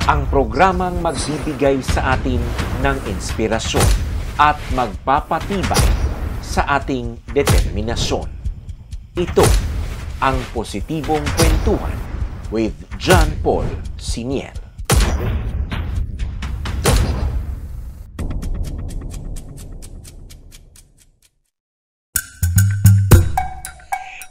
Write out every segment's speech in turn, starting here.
Ang programang magbibigay sa atin ng inspirasyon at magpapatibay sa ating determinasyon. Ito ang Positibong Kwentuhan with John Paul Siniel.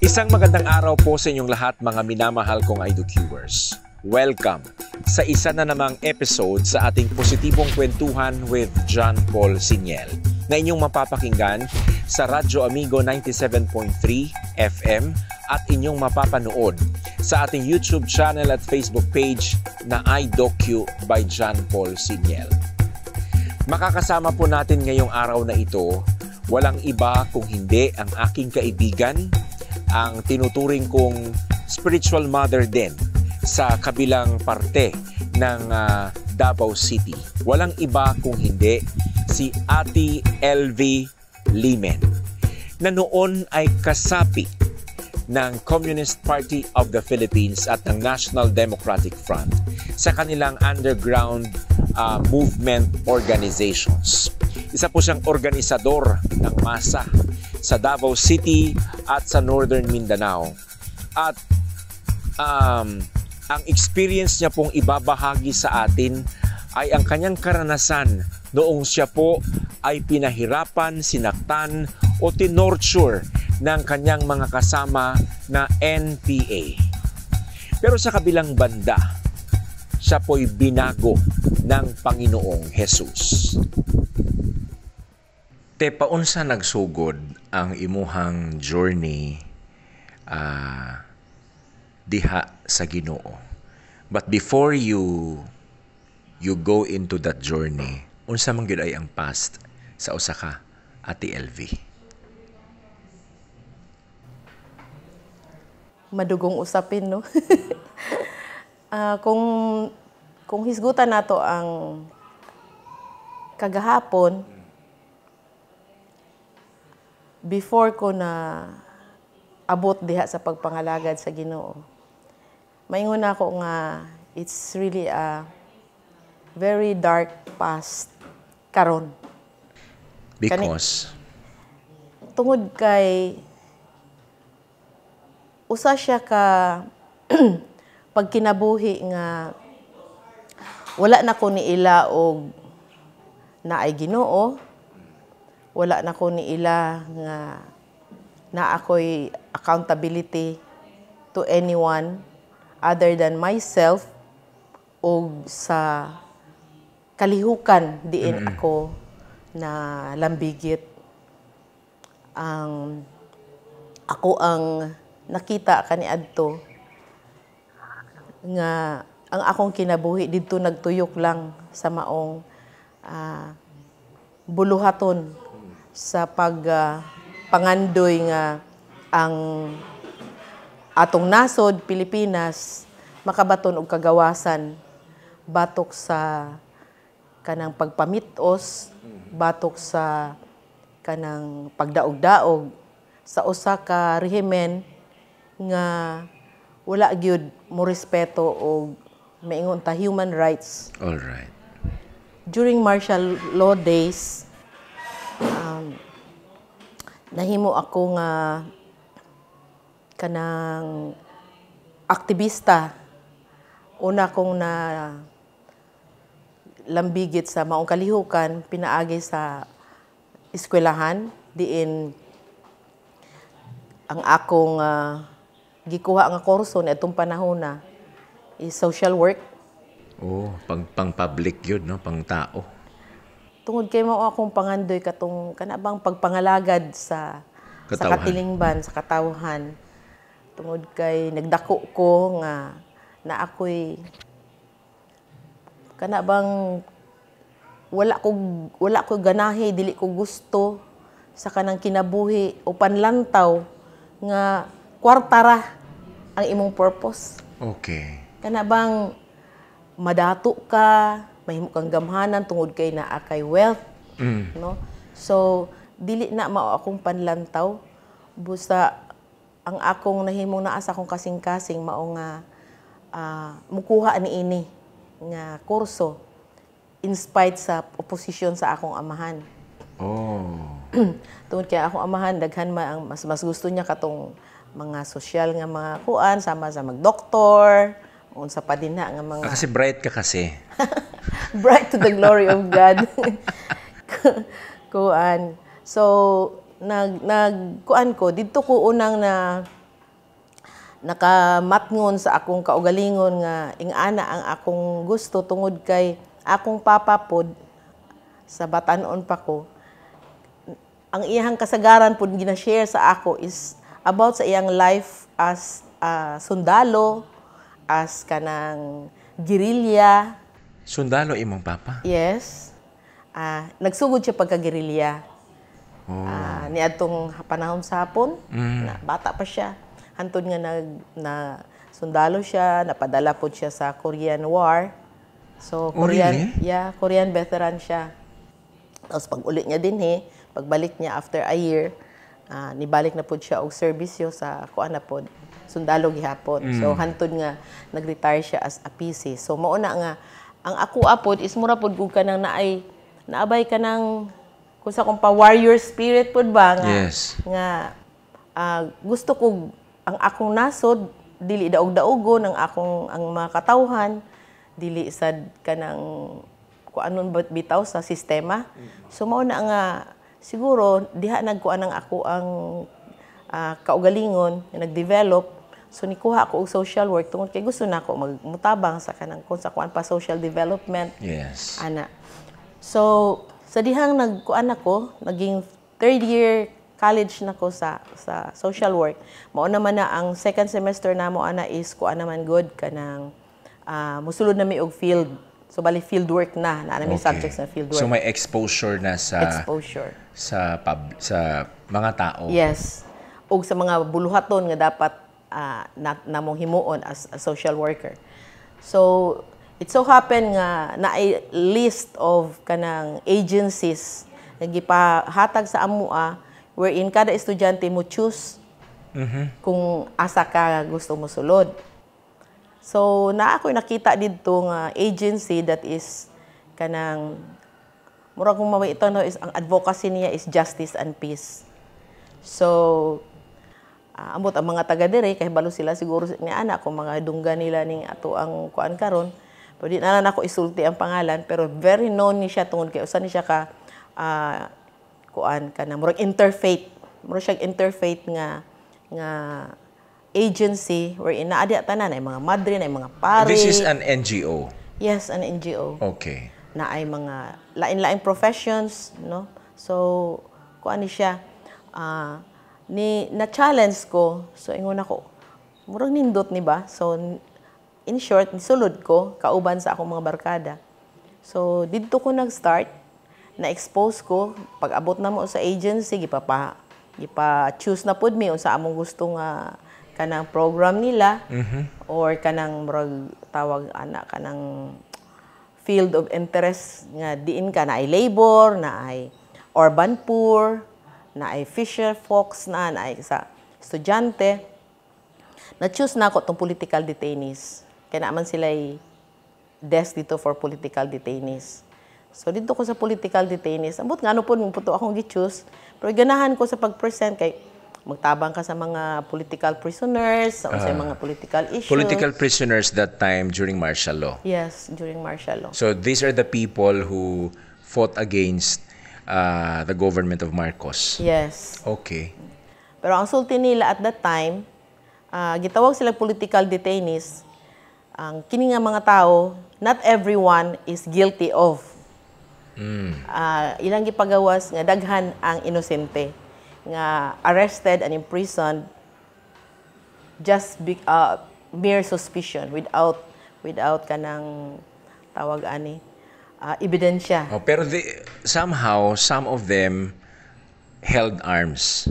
Isang magandang araw po sa inyong lahat, mga minamahal kong IDQers. Welcome sa isa na namang episode sa ating Positibong Kwentuhan with John Paul Siniel na inyong mapapakinggan sa Radyo Amigo 97.3 FM at inyong mapapanood sa ating YouTube channel at Facebook page na iDocu by John Paul Siniel. Makakasama po natin ngayong araw na ito, walang iba kung hindi ang aking kaibigan, ang tinuturing kong spiritual mother din sa kabilang parte ng Davao City. Walang iba kung hindi si Ate LV Limen, na noon ay kasapi ng Communist Party of the Philippines at ng National Democratic Front sa kanilang underground movement organizations. Isa po siyang organisador ng masa sa Davao City at sa Northern Mindanao. At ang experience niya pong ibabahagi sa atin ay ang kanyang karanasan noong siya po ay pinahirapan, sinaktan o tinorture ng kanyang mga kasama na NPA. Pero sa kabilang banda, siya po'y binago ng Panginoong Jesus. Te, paunsa nagsugod ang imuhang journey diha sa Ginoo? But before you go into that journey, unsa man gyud ay ang past sa usa ka, Ate LV? Madugong usapin, no? Kung hisgutan nato ang kagahapon, before ko na abot diha sa pagpangalagad sa Ginoo, maingon ako nga it's really a very dark past karon. Because? Tungod kay usa siya ka pagkinabuhi nga wala na ko niila og naay Ginoo, wala na ko niila nga na ako'y accountability to anyone other than myself o sa kalihukan diin ako na lambigit. Ako ang nakita kaniadto nga ang akong kinabuhi didto nagtuyok lang sa maong buluhaton sa pangandoy nga ang atong nasod Pilipinas makabaton og kagawasan batok sa kanang pagpamitos, batok sa kanang pagdaog-daog sa usa ka rehimen nga wala gyud mo respeto og maingon ta human rights. All right. During martial law days, nahimo ako nga kanang aktivista. Una kong na lambigit sa maong kalihukan, pinaagi sa eskwelahan, diin ang akong gikuha nga kurso na itong panahon na is social work. Oh, pang public yun, no? Pang tao. Tungod kay mao akong pangandoy katong kanabang pagpangalagad sa katilingban, sa katawhan. Tungod kay nagdako ko nga na ako'y kanabang wala ko ganahe, dili ko gusto sa kanang kinabuhi o panlantaw nga kwartara ang imong purpose. Okay. Kanabang madato ka, mahimo kang gamhanan tungod kay naa kay wealth, no? So dili na mao akong panlantaw busa ang akong nahimong naa sa akong kasing-kasing mao nga mukuha niini nga kurso in spite sa opposition sa akong amahan. Oh. Tungod kay akong amahan daghan ang mas gusto niya katong mga sosyal nga mga kuan sama sa magdoktor, unsa pa din na nga mga Kasi bright ka kasi. bright to the glory of God. Kuan. So kuan ko didto ko unang nakamatngon sa akong kaugalingon nga ingana ang akong gusto tungod kay akong papa pod sa batanon pa ko. Ang iyang kasagaran pod gina-share sa ako is about sa iyang life as sundalo, as kanang guerrilla. Sundalo imong papa? Yes. Nagsugod siya pagka-guerrilla. Niadtong panahon sa hapon, na bata pa siya. Hantod nga na sundalo siya, napadala po siya sa Korean War. So, Korean, really? yeah, Korean veteran siya. Tapos pag ulit niya din pagbalik niya after a year, nibalik na po siya og serbisyo sa kuan na po, sundalo gihapon. So, hantod nga nag-retire siya as a PC. So, mauna nga, ang ako apod is mura pod gug kanang naabay ka ng kung sa kung pa warrior spirit pod ba nga Yes. nga gusto ko ang akong nasod dili daog-daogon ang mga katawhan dili sad kanang kuanon bitaw sa sistema. So mao na nga siguro diha nagkuan ang ako ang kaugalingon nga nag-develop. So nikuha ako og social work tungod kay gusto na ako magmutabang sa kanang kung sa kuan pa social development. Yes. Ana. So sa dihang nagkuan ako, naging third year college na ko sa social work. Mao naman na ang second semester namo ana is kuan naman good kanang musulod na mi og field. So bali field work na namin subjects na field work. So may exposure na sa mga tao. Yes. Og sa mga buluhaton nga dapat namong himuon as a social worker. So it so happen nga na a list of kanang agencies nga gipahatag sa amua wherein kada estudyante mo choose kung asa ka gusto mo sulod. So na ako nakita didto nga agency that is kanang mura kung mawait no is ang advocacy niya is justice and peace. So ambot ang mga taga dire kay balo sila siguro ni ana kung mga dungga nila ning ato ang kuan karon. Pero di na ako isulti ang pangalan pero very known ni siya tungod kay usa ni siya ka kuan kana murag interfaith. Murag siya interfaith nga agency wherein naadi tanan ay mga madre, na mga pare. This is an NGO. Yes, an NGO. Okay. Na ay mga lain-lain professions, no? So, kuan ni siya na-challenge ko. So, ingon ako, murag nindot ni ba? So, in short, nisulod ko, kauban sa akong mga barkada. So, dito ko nag-start, na-expose ko, pag-abot na mo sa agency, gipa-choose na pod mi sa among gusto nga kanang program nila or kanang murag tawag ana kanang field of interest nga diin ka na ay labor, na ay urban poor, na ay fisher folks, na ay sa estudyante. Na-choose na ako itong political detainees. Kaya naman sila ay desk dito for political detainees. So dito ko sa political detainees, ambot nga ano po akong gi-choose, pero ganahan ko sa pag-present kay magtabang ka sa mga political prisoners, sa mga political issues. Political prisoners that time during martial law. Yes, during martial law. So these are the people who fought against the government of Marcos. Yes. Okay. Pero ang sulti nila at that time, gitawag sila political detainees. Ang kini nga mga tao, not everyone is guilty of. Ilang gipagawas nga daghan ang inosente nga arrested and imprisoned just mere suspicion without kanang tawag ani ebidensya. Oh, pero somehow some of them held arms.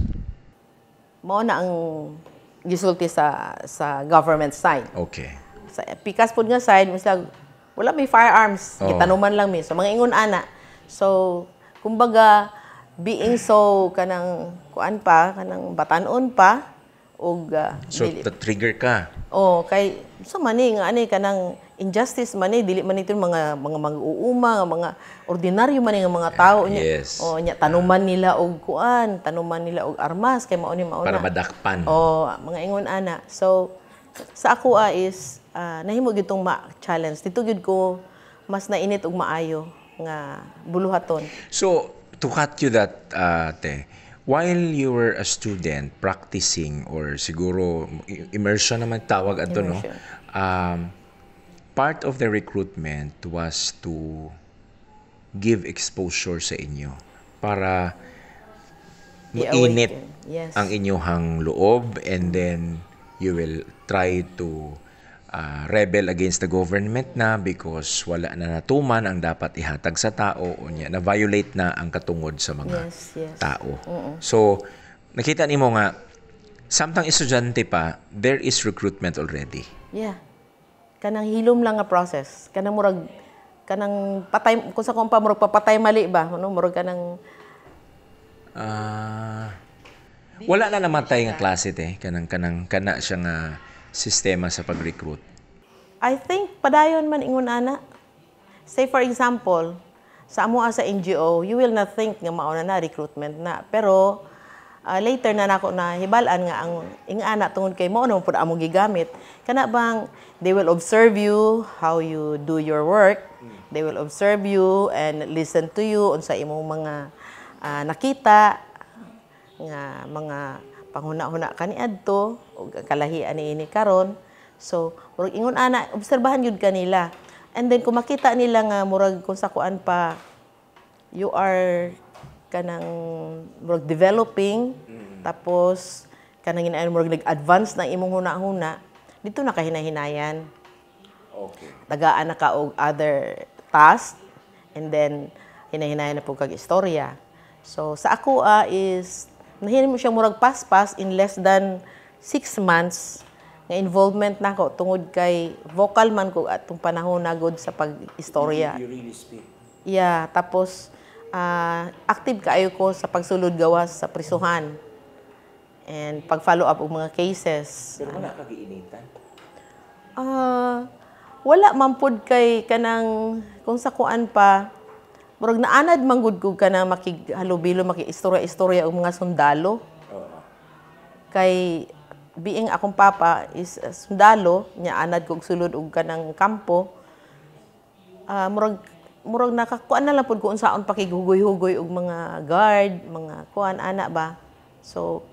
Mao na ang gisulti sa government side. Okay. Sa pikas pod nga side misag wala may firearms, gitanuman lang mi. So mga ingon ana. So kumbaga being so kanang kuan pa kanang batanon pa og so the trigger ka. kay so mani nga ani kanang injustice man dili man ito mga mag-uuma, mga ordinaryo man nga mga tao nya. Yes. O nya tanuman nila og kuan, tanuman nila og armas kay mao ni mauna. Para madakpan. Mga ingon ana. So sa ako is nahimo gyud tong ma-challenge. Dito gyud ko mas nainit og maayo nga buluhaton. So to cut you that te, while you were a student practicing or siguro immersion naman tawag ato no. Part of the recruitment was to give exposure sa inyo para mainit ang inyong loob, and then you will try to rebel against the government na because wala na natuman ang dapat ihatag sa tao o niya na violate na ang katungod sa mga tao. So nakita nimo nga samtang estudyante pa, there is recruitment already. Yeah. Kanang hilom lang nga process. Kanang murag kanang patay kung sa kung pa murag papatay mali ba, no? Murag kanang wala na namatay nga klase te, kana siya nga sistema sa pag-recruit. I think padayon man ingon ana. Say for example, sa amo sa NGO, you will not think nga mao na recruitment na. Pero later na nako na hibalan nga ang ingana tungod kay mao na pud amo gigamit. Kana bang they will observe you how you do your work. They will observe you and listen to you unsa imong mga nakita nga mga panghuna-huna kaniadto ug kalahian niini karon. So murag ingon ana obserbahan gyud kanila. And then kung makita nila nga murag kung sa kuan pa you are kanang murag developing tapos kanang murag nag-advance na imong huna-huna dito na kahinahinayan. Okay. Tagaan na ka og other task and then hinahinayan na po kag istorya. So sa ako is nahirin mo siyang murag pas-pas in less than 6 months nga involvement nako tungod kay vocal man ko atong panahon na god sa pag-istorya. You really speak. Yeah, tapos active kaayo ko sa pagsulod gawas sa prisuhan and pag-follow up og mga cases. Pero wala ka giinitan? Wala man pud kay kanang kung sa kuan pa murag naanad manggud ko kanang makighalubilo makiistorya-istorya og mga sundalo. Kay being akong papa is sundalo nya anad kog sulod og kanang kampo. Murag nakakuan na lang pud ko unsaon pakighugoy-hugoy og mga guard, mga kuan ana ba. So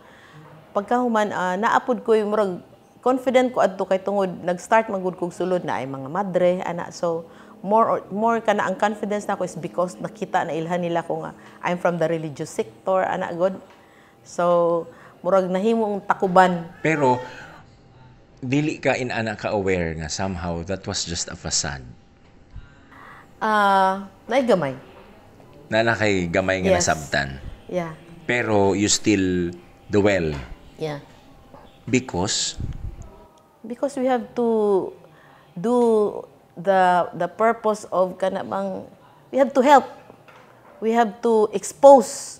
pagkahuman naapod ko murag confident ko adto kay tungod nag-start magud kog sulod na ay mga madre ana. So more kana ang confidence nako is because nakita na ilhan nila ko nga I'm from the religious sector ana god. So murag nahimong takuban. Pero dili ka inana ka aware nga somehow that was just a facade. Naigamay. Na kay gamay nga nasabtan. Yeah. Pero you still dwell. Yeah. Because we have to do the purpose of kanabang we have to help. We have to expose.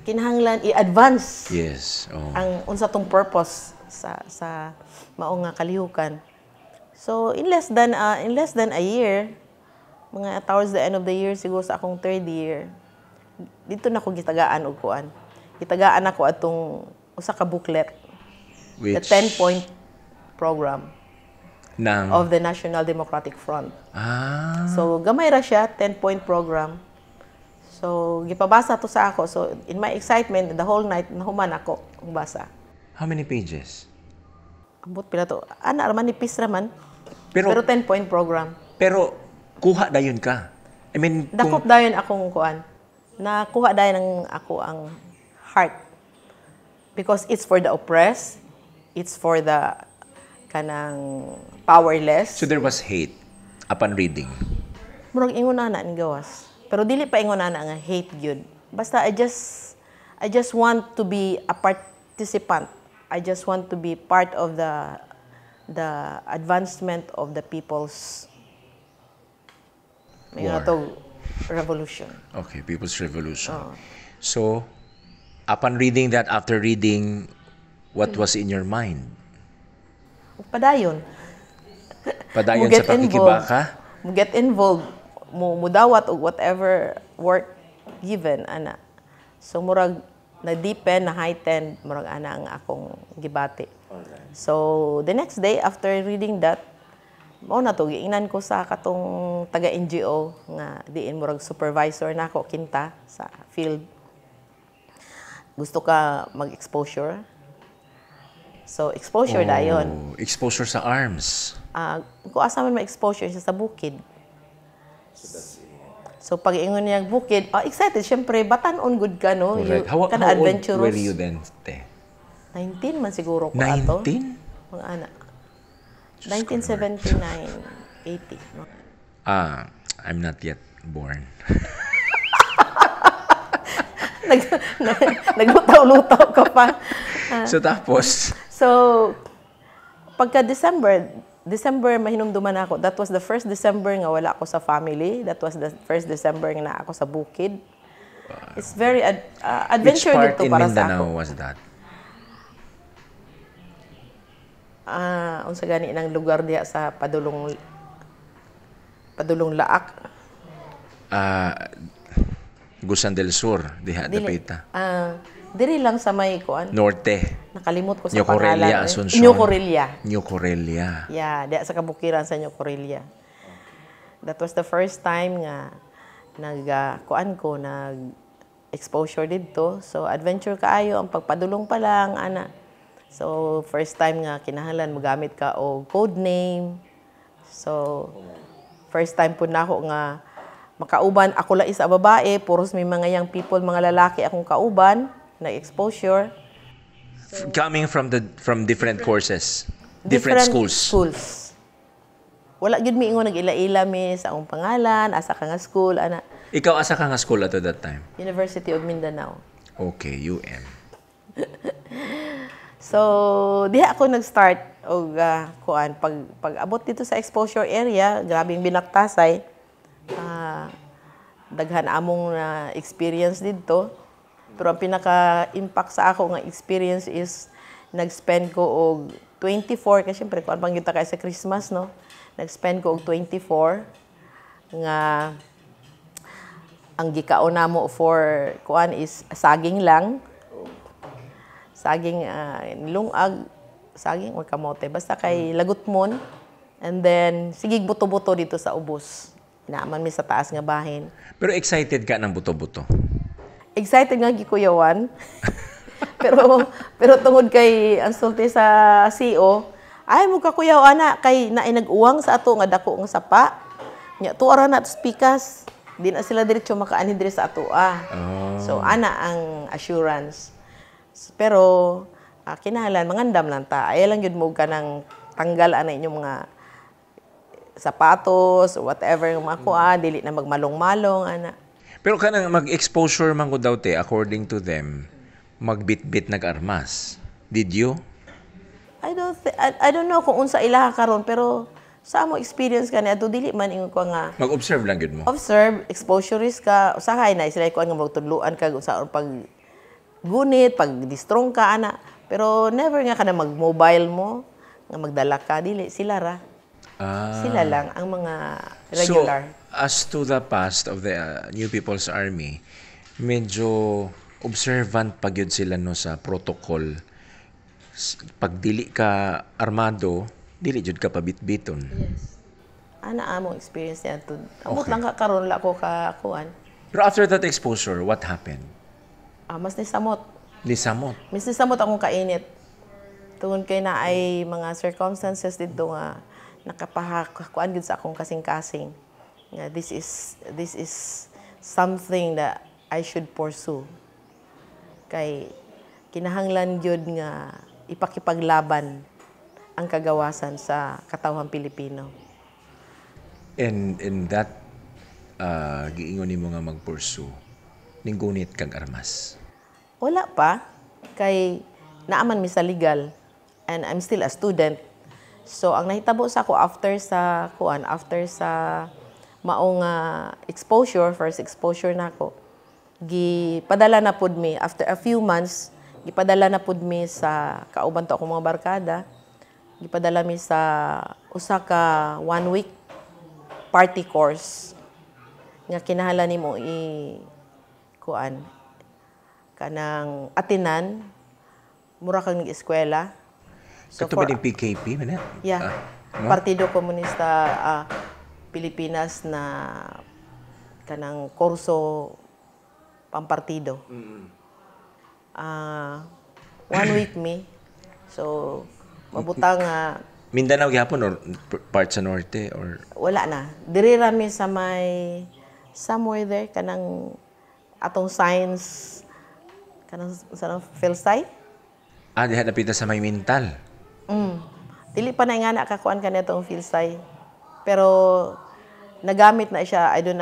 Kinahanglan i-advance. Yes. Ang unsa tong purpose sa mao nga kalihukan. So in less than a year, mga towards the end of the year siguro sa akong 3rd year, dito na ko gitagaan og kuan. Gitagaan ako atong usa ka booklet. Which? The 10-point program of the National Democratic Front. So gamay ra siya, 10-point program. So gipabasa to sa ako. So in my excitement, the whole night nahuman ako ang basa. How many pages? Ambot pila to. Ana raman nipis raman. Pero 10-point program. Pero kuha dayon ka. I mean, dakop dayon akong kuan. Nakuha dayon ang ako ang heart. Because it's for the oppressed. It's for the kanang powerless. So there was hate upon reading. Murag ingon ana ni gawas. Pero dili pa ingon ana nga hate gyud. Basta I just want to be a participant. I just want to be part of the advancement of the people's revolution. Okay, People's Revolution. So, upon reading that, after reading, what was in your mind? Padayon. Padayon sa pakikibaka? Mo get involved, mo mudawat og whatever work given ana. So murag na deepen, na heighten, murag ana ang akong gibati. So the next day after reading that, mao na to giingnan ko sa katong taga NGO nga diin murag supervisor nako kinta sa field. Gusto ka mag-exposure? So exposure dayon. Exposure sa arms. Kung asa man ma-exposure siya sa bukid. So pag ingon niya bukid, excited syempre batan-on good ka no. Correct. How old were you then, te? 19 man siguro ko ato. 19? Mga anak. 1979, 80. No? I'm not yet born. Naglutaw-lutaw ka pa. So tapos? So, pagka December mahinumduman ako. That was the first December nga wala ako sa family. That was the first December nga na ako sa bukid. It's very adventure dito para sa ako. Which part in Mindanao was that? Unsa gani nang lugar diha sa Padulong Laak. Gusan del Sur, diha dapita. Diri lang sa may kuan. Norte. Nakalimot ko sa New Corelia, pangalan. Asuncion. New Corelia. Yeah, diha sa kabukiran sa New Corelia. That was the first time nga nag-exposure dito. So adventure kaayo ang pagpadulong pa lang ana. So first time nga kinahanglan magamit ka og code name. So first time po nako nga makauban ako lang isa babae, puros may mga young people, mga lalaki akong kauban na exposure. Coming from different courses, different schools. Wala gyud mi ingon nag-ila-ila mi sa akong pangalan, asa ka nga school ana. Ikaw asa ka nga school at that time? University of Mindanao. Okay, UM. So, diha ako nag-start og pag abot dito sa exposure area, grabing binaktasay. Daghan among na experience dito. Pero ang pinaka-impact sa ako nga experience is nag-spend ko og 24 kasi syempre kuan pang kita kay sa Christmas no. Nag-spend ko og 24 nga ang gikaon namo for kuan is saging lang. Saging nilungag, saging or kamote basta kay lagutmon. And then sigig buto-buto dito sa ubos. Naaman mi sa taas nga bahin. Pero excited ka ng buto-buto? Excited nga gikuyawan. pero tungod kay ang sulti sa CEO, ay mo kakuyaw ana kay naay nag-uwang sa ato nga dako nga sapa. Nya tuara na spikas. Di na sila diretso makaanhin diri sa ato So ana ang assurance. Pero kinahanglan mangandam lang ta. Ay lang gyud mo kanang tanggal ana inyong mga sapatos or whatever yung makuha, dili na magmalong-malong ana. Pero kanang mag-exposure man ko daw te, according to them, magbit-bit nag-armas. Did you? I don't know kung unsa ilaha karon pero sa amo experience kani adto dili man ingon ko nga mag-observe lang gid mo. Observe, exposure risk ka, usahay na sila ko nga magtudloan ka unsaon pag gunit, pag distrong ka ana. Pero never nga kana mag-mobile mo nga magdala ka dili sila ra. Sila lang ang mga regular. So, as to the past of the New People's Army, medyo observant pag yun sila no sa protocol. Pag dili ka armado, dili jud ka pabit-biton. Yes. Ana among experience niya to. Amot lang ka karon la ko ka kuan. Pero after that exposure, what happened? Mas nisamot. Mas nisamot akong kainit. Tungod kay na ay mga circumstances dito nga nakapahakuan gid sa akong kasing-kasing. This is something that I should pursue. Kay kinahanglan gyud nga ipakipaglaban ang kagawasan sa katawhang Pilipino. And in that giingon nimo nga mag-pursue, ninggunit kag armas? Wala pa kay naaman mi sa legal and I'm still a student. So ang nahitabo sa ako after sa maong exposure, first exposure nako. Gipadala na pud mi after a few months, gipadala na pud mi sa kauban to akong mga barkada gipadala mi sa usa ka 1 week party course nga kinahanglan nimo kuan kanang atinan mura kang eskwela. So, ito ba din PKP? Manat? Yeah. No? Partido Komunista Pilipinas na kanang kurso pampartido. 1 week mi. So, mabutang Mindanao gyapon or part sa norte or wala na. Diri rami sa may somewhere there kanang atong science kanang sa Philsci. diha napita sa may mental. Dili pa na nga nakakuan ka nitong Philsci. Pero nagamit na siya, I don't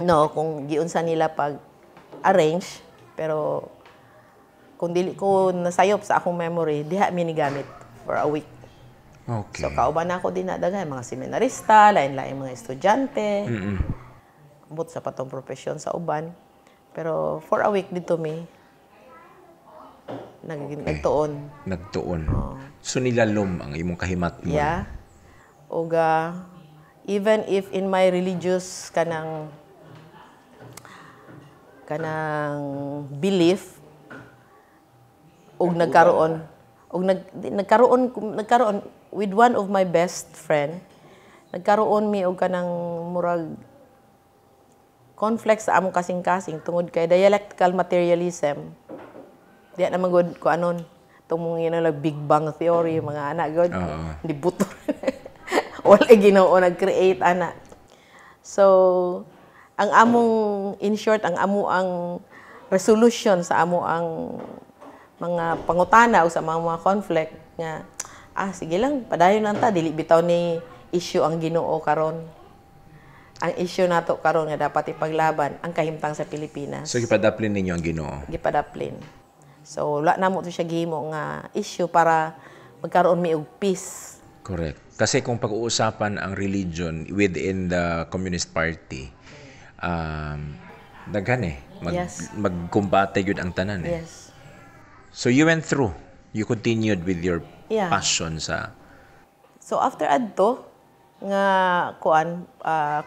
know kung giunsa nila pag arrange, pero kung dili ko nasayop sa akong memory, diha mi ni gamit for a week. Okay. So kauban ako din na daghan mga seminarista, lain-lain mga estudyante. Ambot sa patong profesyon sa uban. Pero for a week dito mi nagtuon. Nagtuon. So nilalom ang imong kahimat mo. Yeah. Oga even if in my religious kanang belief nagkaroon with one of my best friend, nagkaroon mi og kanang murag conflict sa among kasing-kasing tungod kay dialectical materialism. Diya naman gud ko anon tong mga Big Bang Theory mga anak gud di buto. Wala Ginoo nag-create ana. So ang among in short ang ang resolution sa ang mga pangutana o sa mga conflict nga sige lang padayon lang ta dili bitaw ni issue ang Ginoo karon. Ang issue nato karon nga dapat ipaglaban ang kahimtang sa Pilipinas. So gipadaplin ninyo ang Ginoo. Gipadaplin. So wala na mo to siya gihimo nga issue para magkaroon mi og peace. Correct. Kasi kung pag-uusapan ang religion within the Communist Party, daghan magkumbate yun ang tanan eh. Yes. So you went through, you continued with your passion sa... So after adto nga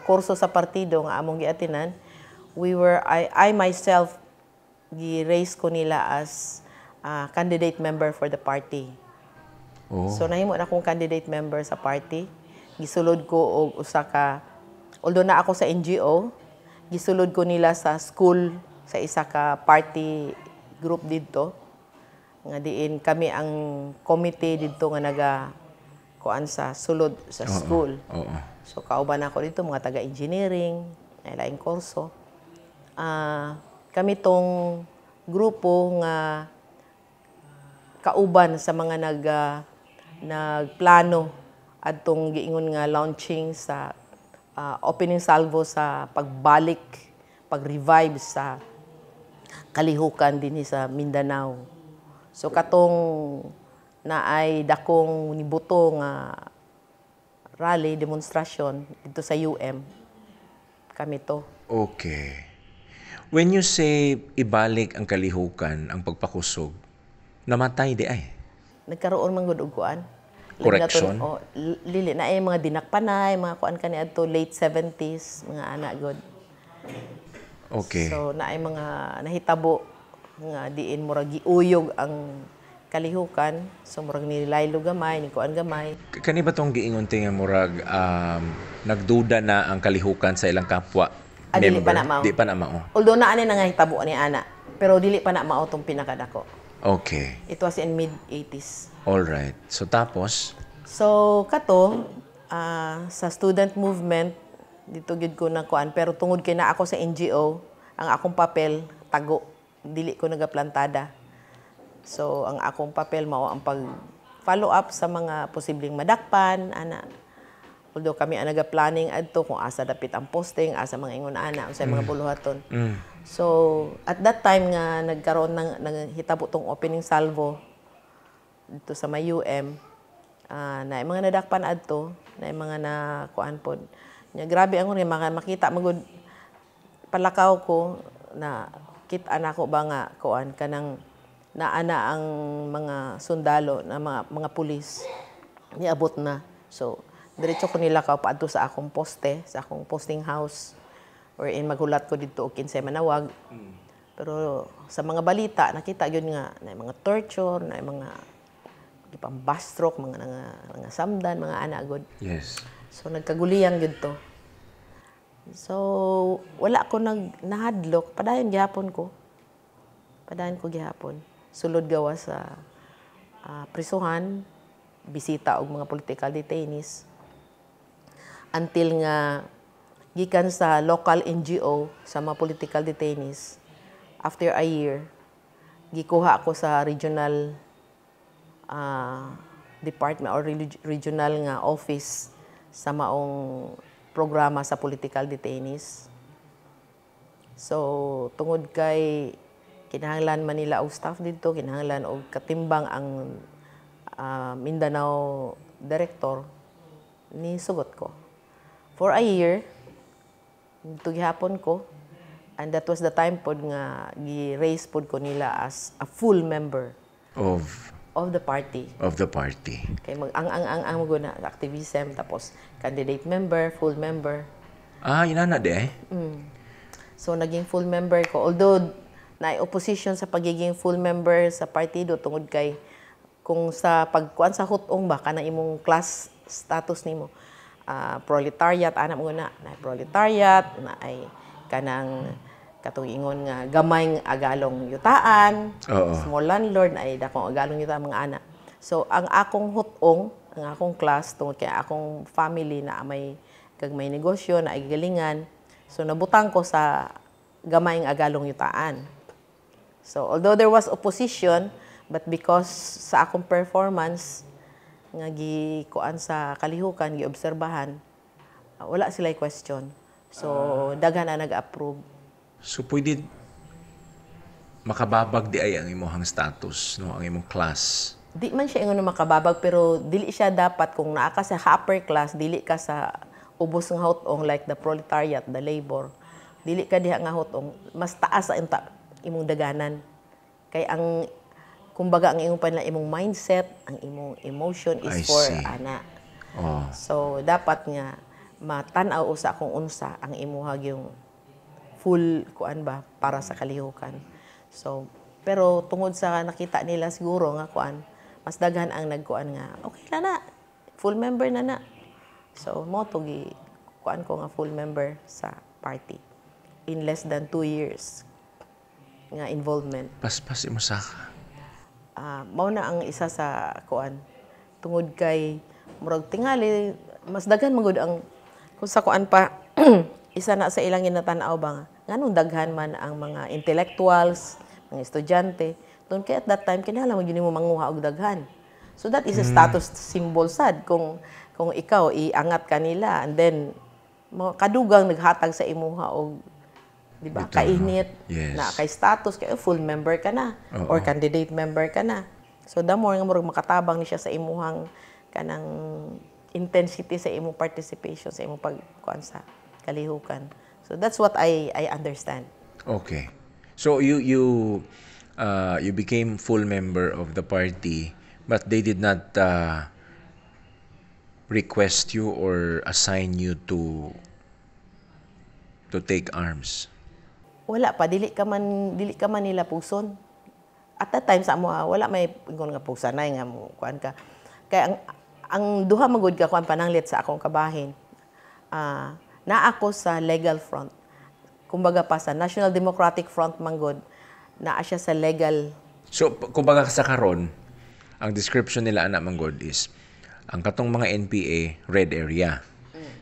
kurso sa partido nga among giatinan, I myself gi-raise ko nila as candidate member for the party. So nahimo na akong candidate member sa party. Gisulod ko og usa ka although na ako sa NGO, gisulod ko nila sa school sa isa ka party group didto. Nga diin kami ang committee didto nga sa sulod sa school. So kauban ako dito mga taga-engineering, laing kurso. Kami tong grupo nga kauban sa mga nagplano adtong giingon nga launching sa opening salvo sa pag-revive sa kalihukan dinhi sa Mindanao. So katong naay dakong nibuto nga rally demonstration dito sa UM kami to. Okay. When you say ibalik ang kalihukan, ang pagpakusog, namatay di ay? Nagkaroon man gud og kuan. Correction? Lili na ay mga dinakpanay, mga kuan kani adto late 70s, mga anak gud. Okay. So naay mga nahitabo nga diin murag giuyog ang kalihukan, so murag nilaylo gamay, ni kuan gamay. Kani ba tong giingon nga murag nagduda na ang kalihukan sa ilang kapwa Dili member? pa na mao. Di pa na mao. Although na ani na nga hitabo ni ana, pero dili pa na mao tong pinakadako. Okay. It was in mid-80s. All right. So tapos? So kato sa student movement dito gid ko na kuan, pero tungod kay na ako sa NGO, ang akong papel tago, dili ko nagaplantada. So ang akong papel mao ang pag follow up sa mga posibleng madakpan ana. Although kami ang naga-planning adto kung asa dapit ang posting, asa mga ingon ana, unsay mga buluhaton. So at that time nga nagkaroon ng naghitabo tong opening salvo dito sa may UM, na mga nadakpan adto, na mga na kuan pod. Nya grabe ang mga makita magud palakaw ko na kita nako ba nga kuan kanang naana ang mga sundalo na mga pulis niabot na. So, diretso ko nila paadto sa akong poste, sa akong posting house, wherein maghulat ko dito o kinsay manawag. Pero sa mga balita, nakita yun nga, na mga torture, na mga pang bastrok, mga samdan, mga anagod. Yes. So, nagkaguliyan yun to. So, wala ko nahadlok. Padayon gihapon ko. Sulod gawa sa prisuhan, bisita og mga political detainees. Until nga, gikan sa local NGO, sa mga political detainees, after a year, gikuha ako sa regional department or regional nga office sa maong programa sa political detainees. So, tungod kay kinahanglan Manila og staff dito, kinahanglan og katimbang ang Mindanao director, ni sugot ko. For a year, dito gihapon ko, and that was the time pod nga gi-raise pod ko nila as a full member of the party. Kay ang guna activism, tapos candidate member, full member. Yun na de. So naging full member ko, although na opposition sa pagiging full member sa partido tungod kay kung sa pagkuan sa hutong ba kana imong class status nimo, proletariat ana mo na proletariat na ay kanang katong ingon nga gamay agalong yutaan, small landlord na ay dakong agalong yutaan mga ana. So ang akong hutong, ang akong class tungod kay akong family na may may negosyo na ay galingan, so nabutang ko sa gamay agalong yutaan. So although there was opposition, but because sa akong performance nga gikuan sa kalihukan, giobserbahan, wala sila question. So daghan na nag-approve. So pwede makababag di ay ang imong status, no, ang imong class. Di man siya ingon makababag, pero dili siya dapat kung naa ka sa upper class, dili ka sa ubos nga hutong like the proletariat, the labor. Dili ka diha nga hutong, mas taas sa imong daganan. Kay ang kumbaga ang imong mindset, ang imong emotion is for ana. So dapat nga matan-aw sa akong unsa ang imuha yung full kuan ba para sa kalihukan. So pero tungod sa nakita nila siguro nga kuan, mas daghan ang nagkuan nga okay na full member na. So mo to gi kuan ko nga full member sa party in less than 2 years nga involvement. Paspas imo saka. Mao na ang isa sa kuan tungod kay murag tingali mas daghan magud ang kung sa kuan pa isa na sa ilang ginatan-aw ba nga nganong daghan man ang mga intellectuals, mga estudyante doon kay at that time kinahanglan mo gyud mo manguha og daghan. So that is a status symbol sad kung ikaw iangat kanila and then kadugang naghatag sa imuha og di ba kainit na kay status kay full member ka na or candidate member ka na. So the more nga murag makatabang ni siya sa imuhang kanang intensity sa imong participation sa imong pagkuan sa kalihukan. So that's what I understand. Okay. So you became full member of the party, but they did not request you or assign you to take arms. Wala pa, dili ka man nila puson. At that time sa mo wala may ingon nga pusanay nga mo kuan ka. Kay ang duha magud ka kuan pananglit sa akong kabahin. Na ako sa legal front. Kumbaga pa sa National Democratic Front manggod, naa siya sa legal. So kumbaga sa karon, ang description nila ana manggod is ang katong mga NPA red area.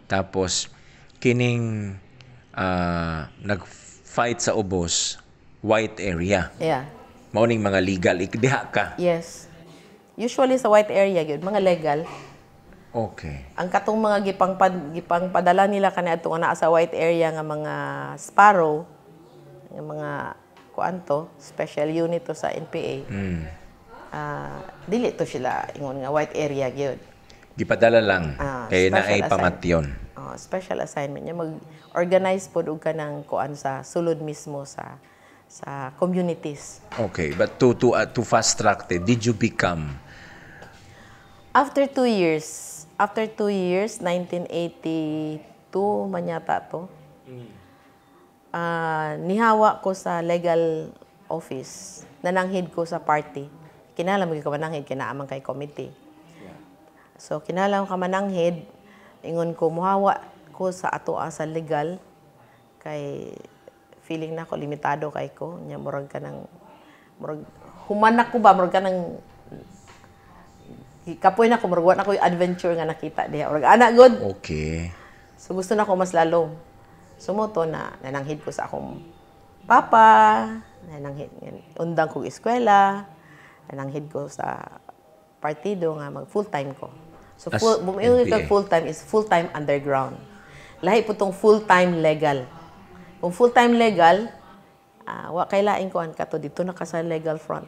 Tapos kining nag-fight sa ubos white area. Yeah. Mauning mga legal diha ka. Yes. Usually sa white area gyud mga legal. Okay. Ang katong mga gipang padala nila kaniadto nga naa sa white area nga mga Sparrow, nga mga kuanto, special unit to sa NPA. Dili to sila ingon nga white area gyud. Gipadala lang kay na ay pamatyon. Special assignment niya mag-organize pod og kanang kuan sa sulod mismo sa communities. Okay, but to fast track did you become After 2 years, 1982 man yata to. Nihawa ko sa legal office. Nananghid ko sa party. Kinalam ko mananghid, kinaamang kay committee. So, kinalam ka mananghid, ingon ko, muhawa ko sa ato sa legal, kay feeling na ko, limitado kay ko. Nya, murag ka ng, humanak ko ba, murag ka ng, kapoy na ko, murag na ko yung adventure nga nakita diha. Murag, anak, good. Okay. So, gusto na ko mas lalo. Sumuto na, nananghid ko sa akong papa, nananghid, undang kong eskwela, nananghid ko sa partido nga mag full-time ko. So, yung full-time is full-time underground. Lahi po itong full-time legal. Kung full-time legal, kailain ko an kato dito na ka sa legal front.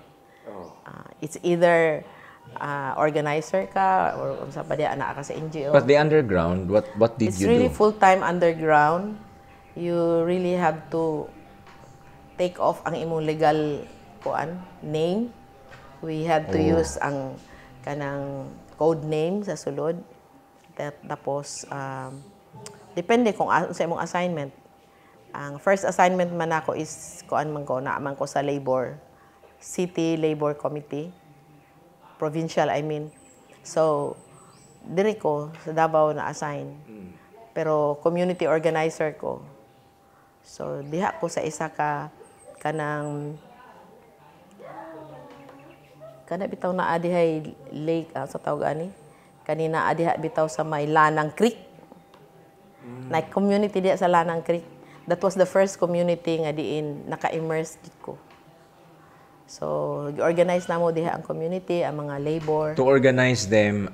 It's either organizer ka or sa pa diya anak ka sa NGO. But the underground, what did It's you really do? full-time underground. You really have to take off ang imong legal name. We had to use ang kanang code name sa sulod. Tapos depende kung sa imong assignment. Ang first assignment man ako is naaman ko sa labor, city labor committee, provincial I mean. So diri ko sa Davao na assign. Pero community organizer ko. So diha ko sa isa ka kanang bitaw na adihay lake sa tawag ani. Kanina adiha bitaw sa may Lanang Creek. Na community diha sa Lanang Creek. That was the first community nga diin naka-immerse ko. So, gi-organize na mo diha ang community, ang mga labor. To organize them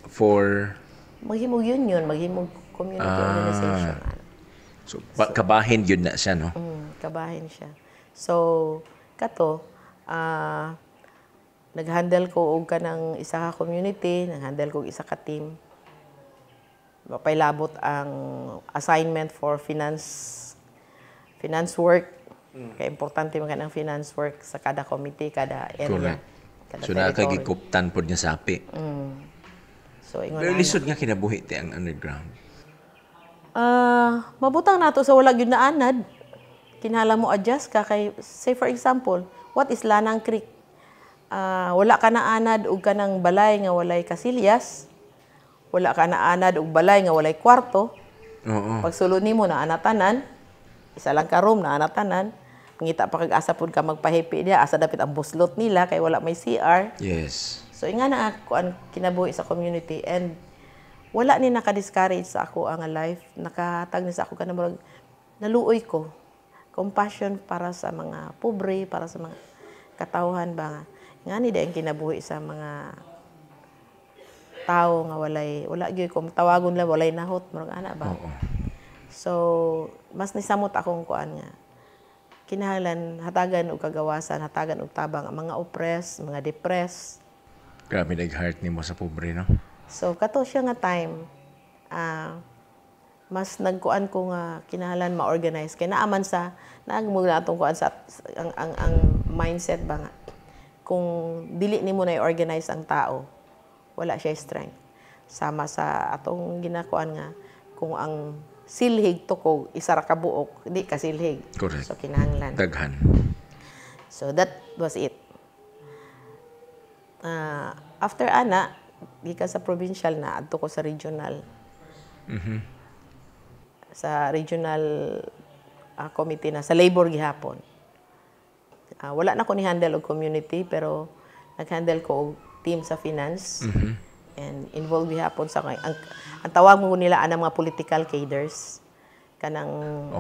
for... Maghimog union, maghimog community organization. So, kabahin yun na siya, no? Kabahin siya. So, kato, nag-handle ko og kanang isa ka community, nag-handle ko og isa ka team. Pailabot ang assignment for finance work. Kaya importante man kanang finance work sa kada committee, kada area. Correct. So, nakakagikuptan po niya sapi. So, pero lisod nga kinabuhi ti ang underground. Mabutang nato sa wala gyud na anad. Kinahanglan mo adjust ka kay, say for example, what is Lanang Creek? Wala ka na anad og kanang balay nga walay kasilyas. Wala ka na anad og balay nga walay kwarto. Oo. Pag sulod nimo na anatanan, isa lang ka room na anatanan. Ngita pa kag asa pud ka magpahipi diya, asa dapit ang buslot nila kay wala may CR. Yes. So inga na ako ang kinabuhi sa community and wala ni naka-discourage sa ako ang life. Nakahatag ni sa ako kanang murag naluoy ko. Compassion para sa mga pobre, para sa mga katawhan ba nga. Nga ni dahil kinabuhi sa mga tao nga wala gyud ko tawagon lang walay nahot murag ana ba. Oo. So mas nisamot akong kuan nga kinahanglan hatagan og kagawasan, hatagan og tabang ang mga oppressed, mga depressed. Grabe nag-heart nimo sa pobre, no? So kato siya nga time mas nagkuan ko nga kinahanglan ma-organize kay naaman sa naagmug na atong kuan sa ang mindset ba nga kung dili nimo na i-organize ang tao wala siya strength sama sa atong ginakuan nga kung ang silhig tukog isa ra ka buok di ka silhig. Correct. So kinahanglan Daghan. so that was it. After ana gikan sa provincial na adto ko sa regional. Sa regional committee na sa labor gihapon. Wala na ko ni handle og community pero nag-handle ko og team sa finance. And involved gihapon sa ang tawag mo nila ana mga political cadres kanang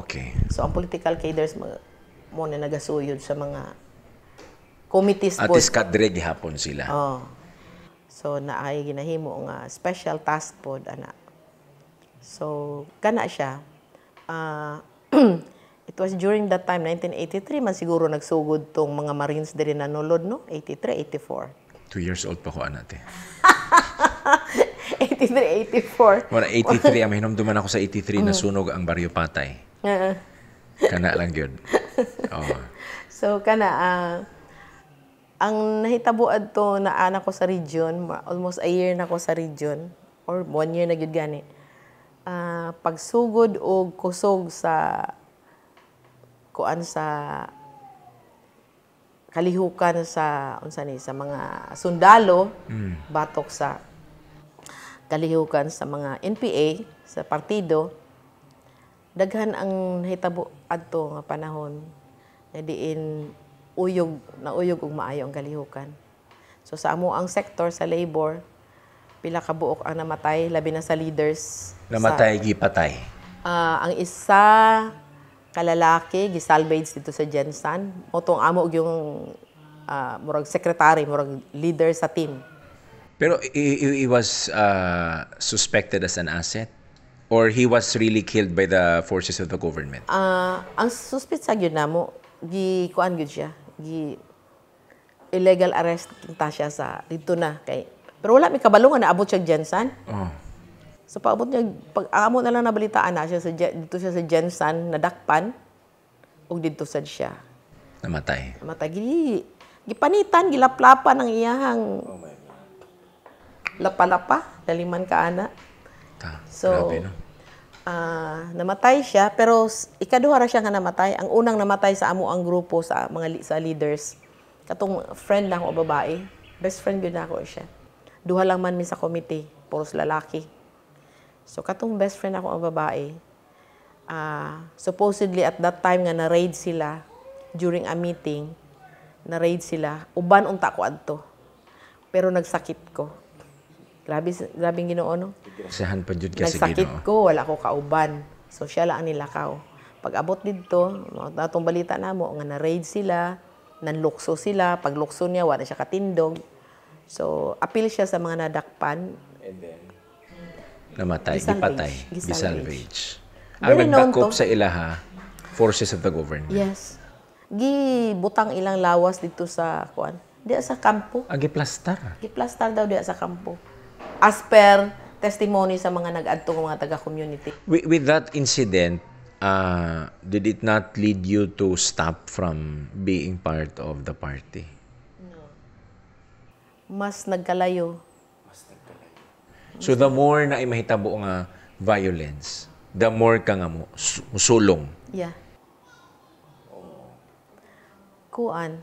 Okay. so ang political cadres mo na nagasuyod sa mga committees At po. least kadre gihapon sila. Oh. So naay ginahimo nga special task pod ana. So kana siya. It was during that time 1983 man siguro nagsugod tong mga Marines diri na nulod no 83 84. 2 years old pa ko anate. 83 84. Wala 83 ang hinumduman ako sa 83 na sunog ang Baryo Patay. Kana lang gyud. Oh. So kana Ang nahitabo adto na anak ko sa region, almost a year na ko sa region, or 1 year na gyud gani. Pagsugod og kusog sa kuan sa kalihukan sa unsa ni sa mga sundalo, batok sa kalihukan sa mga NPA sa partido, daghan ang nahitabo adto nga panahon na diin uyog og maayo ang kalihukan. So sa amo ang sector sa labor, pila ka buok ang namatay, labi na sa leaders. Namatay, gipatay. Ang isa kalalaki gisalvage dito sa Gensan. Motong amo og yung murag secretary, murag leader sa team. Pero he was suspected as an asset? Or he was really killed by the forces of the government? Ang suspect sa gyud namo, kuan gyud siya. Illegal arrest kita siya sa dito na kay. Pero wala mi kabalo nga naabot siya Gensan. Oh. So paabot niya pag amo na lang nabalitaan na siya dito siya sa Gensan nadakpan ug dito sad siya. Namatay. Gipanitan, gilaplapan ang iyahang lapa-lapa, daliman ka ana. So, grabe, no? namatay siya, pero ikaduha ra siya nga namatay. Ang unang namatay sa amo ang grupo sa sa leaders. Katong friend lang o babae. Best friend gyud ako siya. Duha lang man mi sa committee, puros lalaki. So katong best friend ako ang babae. Supposedly at that time nga na-raid sila during a meeting, na-raid sila, uban unta ko adto. Pero nagsakit ko. Grabing Ginoo, no? Sahan pa jud kasi nagsakit ko, wala ko kauban. So siya lang ang nilakaw. Pag abot dito, atong balita namo nga na-raid sila, nanlukso sila, pag lukso niya wala siya katindog. So appeal siya sa mga nadakpan. And then namatay, gipatay, gisalvage. Ang Very known nagdakop to. sa ilaha, forces of the government. Yes. Gibutang ilang lawas dito sa kuan. Diya sa kampo. Ang giplastar. Giplastar daw diya sa kampo. As per testimony sa mga nag-adto mga taga-community. With that incident, did it not lead you to stop from being part of the party? No. Mas nagkalayo. So the more na imahitabo nga violence, the more ka nga mo musulong. Yeah. Kuan.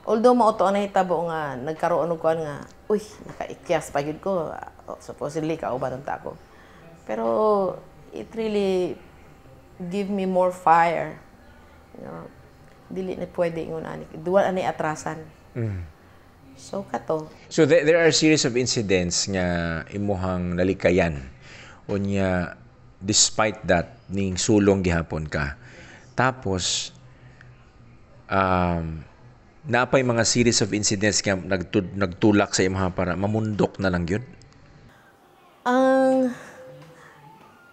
Although mauto ang nahitabo nga nagkaroon og kuan nga, uy, nakaikyas pa gyud ko. Supposedly kauban unta ako. Pero it really give me more fire. You know, dili na pwede ingon ani. Duwa ani atrasan. So kato. So there are a series of incidents nga imuhang nalikayan. Unya despite that ning sulong gihapon ka. Tapos naapay mga series of incidents nga nagtulak sa imaha para mamundok na lang yun?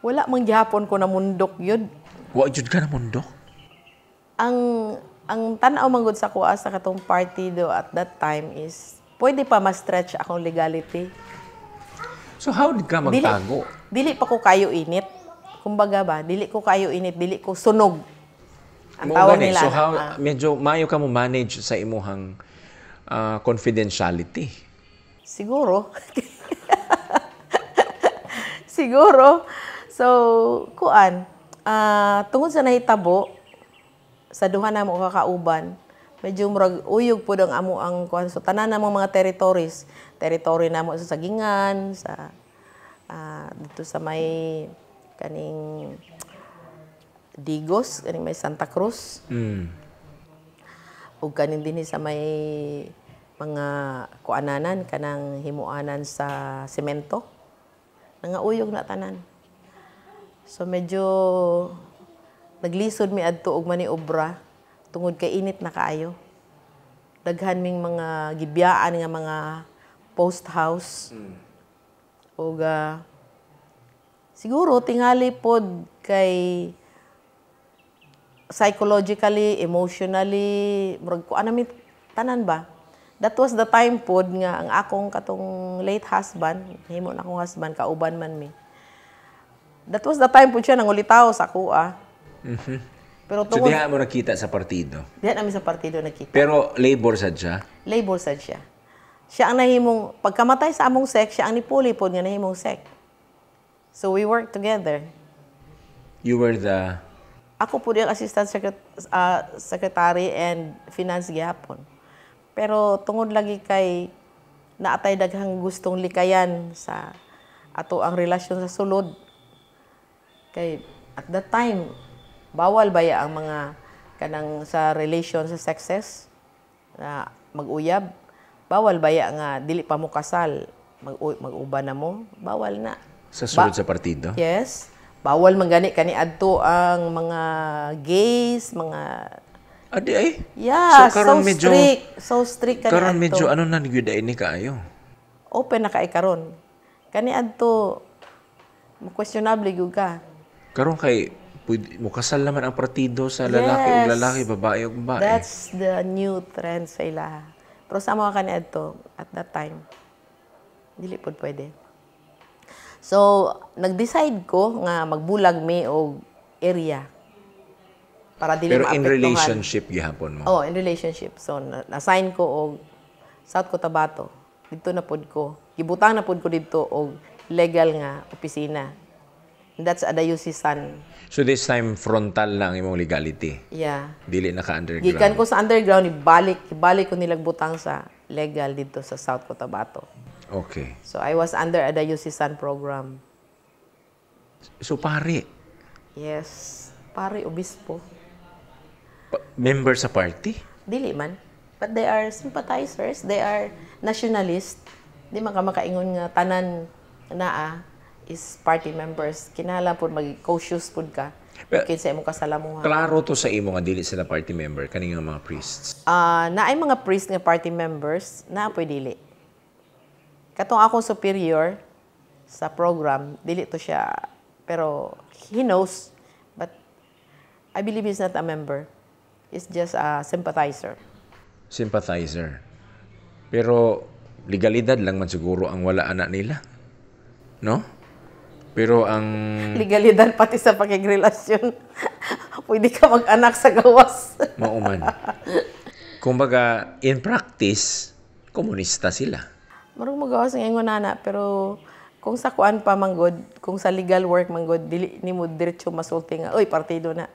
Wala mang gihapon ko na mundok yun. Wa jud ka na mundok? Ang tanaw manggod sa kuha sa katong party do at that time is pwede pa ma-stretch akong legality. So how did ka magtago? Dili pa ko kayo init. Kumbaga ba, dili ko kayo init, dili ko sunog. Ang tawag nila. So how, medyo mayo ka mo manage sa imuhang confidentiality? Siguro. Siguro. So, kuan, tungod sa nahitabo, sa duha na mo kakauban, medyo murag uyog po ang amo ang kuan. So, tanan na mga territories. Territory na mo sa Sagingan, sa dito sa may kaning Digos, kaning may Santa Cruz. Ug kaning dinhi sa may mga kuananan kanang himuanan sa semento. Nangauyog na tanan. So medyo naglisod mi adto og maniobra tungod kay init na kaayo. Daghan ming mga gibiyaan nga mga post house. Ug siguro tingali pod kay psychologically, emotionally, murag ko anami tanan ba? That was the time pod nga ang akong katong late husband, himo na akong husband, kauban man mi. That was the time pod siya nangulitaw sa kuha. Pero So tungod diha mo nakita sa partido. diha namin sa partido nakita. Pero labor sad siya. Labor sad siya. Siya ang nahimong pagkamatay sa among sec, siya ang nipuli pod nga nahimong sec. So we work together. You were the Ako po yung assistant secretary and finance gihapon. Pero tungod lagi kay naatay daghang gustong likayan sa ato ang relasyon sa sulod. Kay at that time bawal baya ang mga kanang sa relation sa sexes na mag-uyab. Bawal baya nga dili pa mo kasal, mag-uba na mo, bawal na. sa sulod sa partido. Yes. Bawal man gani kani adto ang mga gays, mga Adi ay. yeah, So karon so medyo strict. So strict kani karon adto. medyo ano na gyud ini kaayo. Open na kay karon. Kani adto mo questionable gyud ka. Karon kay mo kasal naman ang partido sa lalaki ug lalaki, babae ug babae. That's the new trend sa ilaha. Pero sa mga kani adto at that time dili pod pwede. So, nag-decide ko nga magbulag mi og area para dili Pero in maapektuhan. relationship gihapon mo. Oh, in relationship. So, na-assign ko og South Cotabato. Dito na pod ko. Gibutang na pod ko dito og legal nga opisina. That's Adayusisan. So this time frontal lang imong legality. Yeah. Dili naka-underground. Gikan ko sa underground, ibalik ko nilang butang sa legal dito sa South Cotabato. Okay. So, I was under Adayusisan program. So pare, Yes. Pare, obispo. member sa party? Dili man. But they are sympathizers. They are nationalists. Di man ka makaingon nga tanan naa is party members. Kinahanglan pod mag-cautious pod ka. Kinsa imong kasalamuha. Klaro to sa imo nga dili sila party member kaning nga mga priests. Naay mga priest nga party members na apoy dili. Katong akong superior sa program, dili to siya. Pero he knows. But I believe he's not a member. He's just a sympathizer. Sympathizer. Pero legalidad lang man siguro ang wala anak nila. No? Pero ang Legalidad pati sa pakigrelasyon. Pwede ka mag-anak sa gawas. mauman. Kumbaga, in practice, komunista sila. Marong magawas ng ingon nana, pero kung sa kuan pa manggod, kung sa legal work manggod, dili nimo diretso masulti nga, oy, partido na.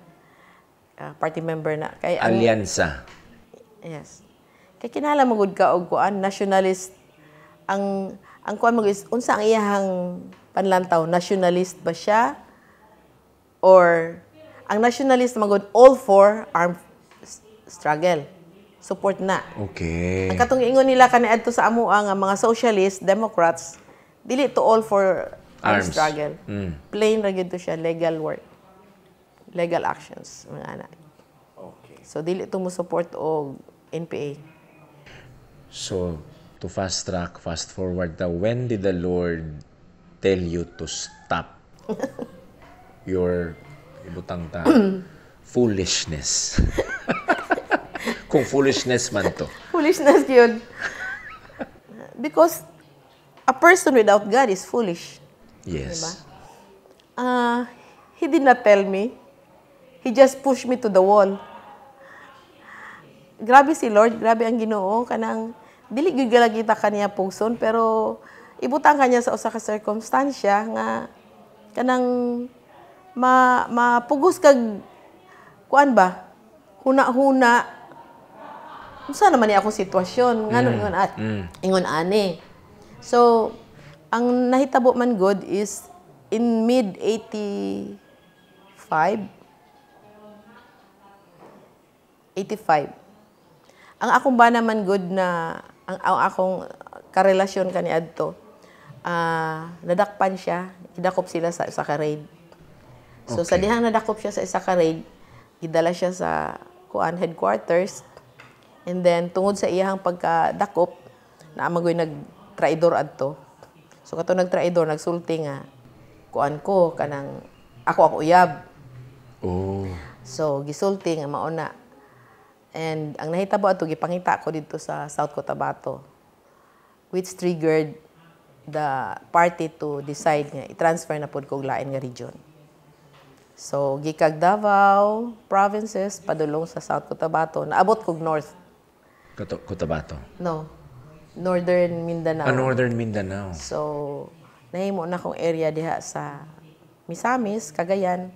Party member na. Kay ang Alyansa. yes. Kay kinahanglan magud ka og kuan nationalist ang kuan mo is unsa ang iyahang panlantaw, nationalist ba siya or ang nationalist magud all for armed struggle. Support na. Okay. Ang katong ingon nila kaniadto sa amo ang mga socialist, democrats, dili to all for armed Arms. struggle. Mm. Plain ra gyud to siya legal work. Legal actions mga ana. Okay. So dili to mo support og NPA. So, to fast track, fast forward, when did the Lord tell you to stop your ibutang ta foolishness? Kung foolishness man to. Foolishness yun. Because a person without God is foolish. Yes. Diba? He did not tell me. He just pushed me to the wall. Grabe si Lord, grabe ang Ginoo kanang dili gyud kita kaniya pugson pero ibutang kanya sa usa ka circumstansya nga kanang mapugos kag kuan ba? Huna-huna. Unsa naman ni akong sitwasyon ngano ingon ani. So ang nahitabo man good is in mid 85 ang akong ba naman good na ang akong karelasyon kaniadto nadakpan siya, gidakop sila sa isa ka raid. So sa dihang nadakop siya sa isa ka raid, gidala siya sa kuan headquarters. And then tungod sa iyang pagkadakop, naamagoy nagtraidor adto. So kato nagtraidor nagsulti nga kuan ko kanang ako ang uyab. Oh. So gisulti nga mao na. And ang nahitabo ato gipangita ko dito sa South Cotabato, which triggered the party to decide nga i-transfer na pod kog lain nga region. So gikag Davao provinces padulong sa South Cotabato, naabot kog north. Cotabato. No. Northern Mindanao. Northern Mindanao. So nahimo na kong area diha sa Misamis, Cagayan.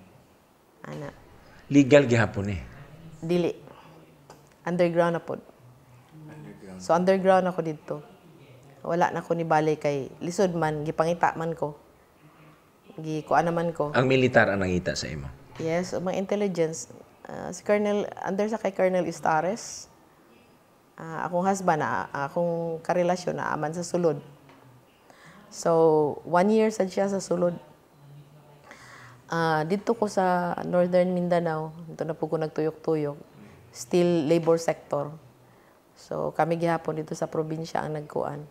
Ana. Legal gihapon eh. Dili. Underground na pod. So underground ako dito. Wala na ko ni balay kay lisod man, gipangita man ko. Gikuan naman ko. Ang militar ang nangita sa imo. Yes, mga intelligence. Si Colonel, under sa kay Colonel Istares. Akong husband, akong karelasyon na aman sa sulod. So, 1 year sad siya sa sulod. Dito ko sa Northern Mindanao, dito na po ko nagtuyok-tuyok. Still labor sector. So, kami gihapon dito sa probinsya ang nagkuan.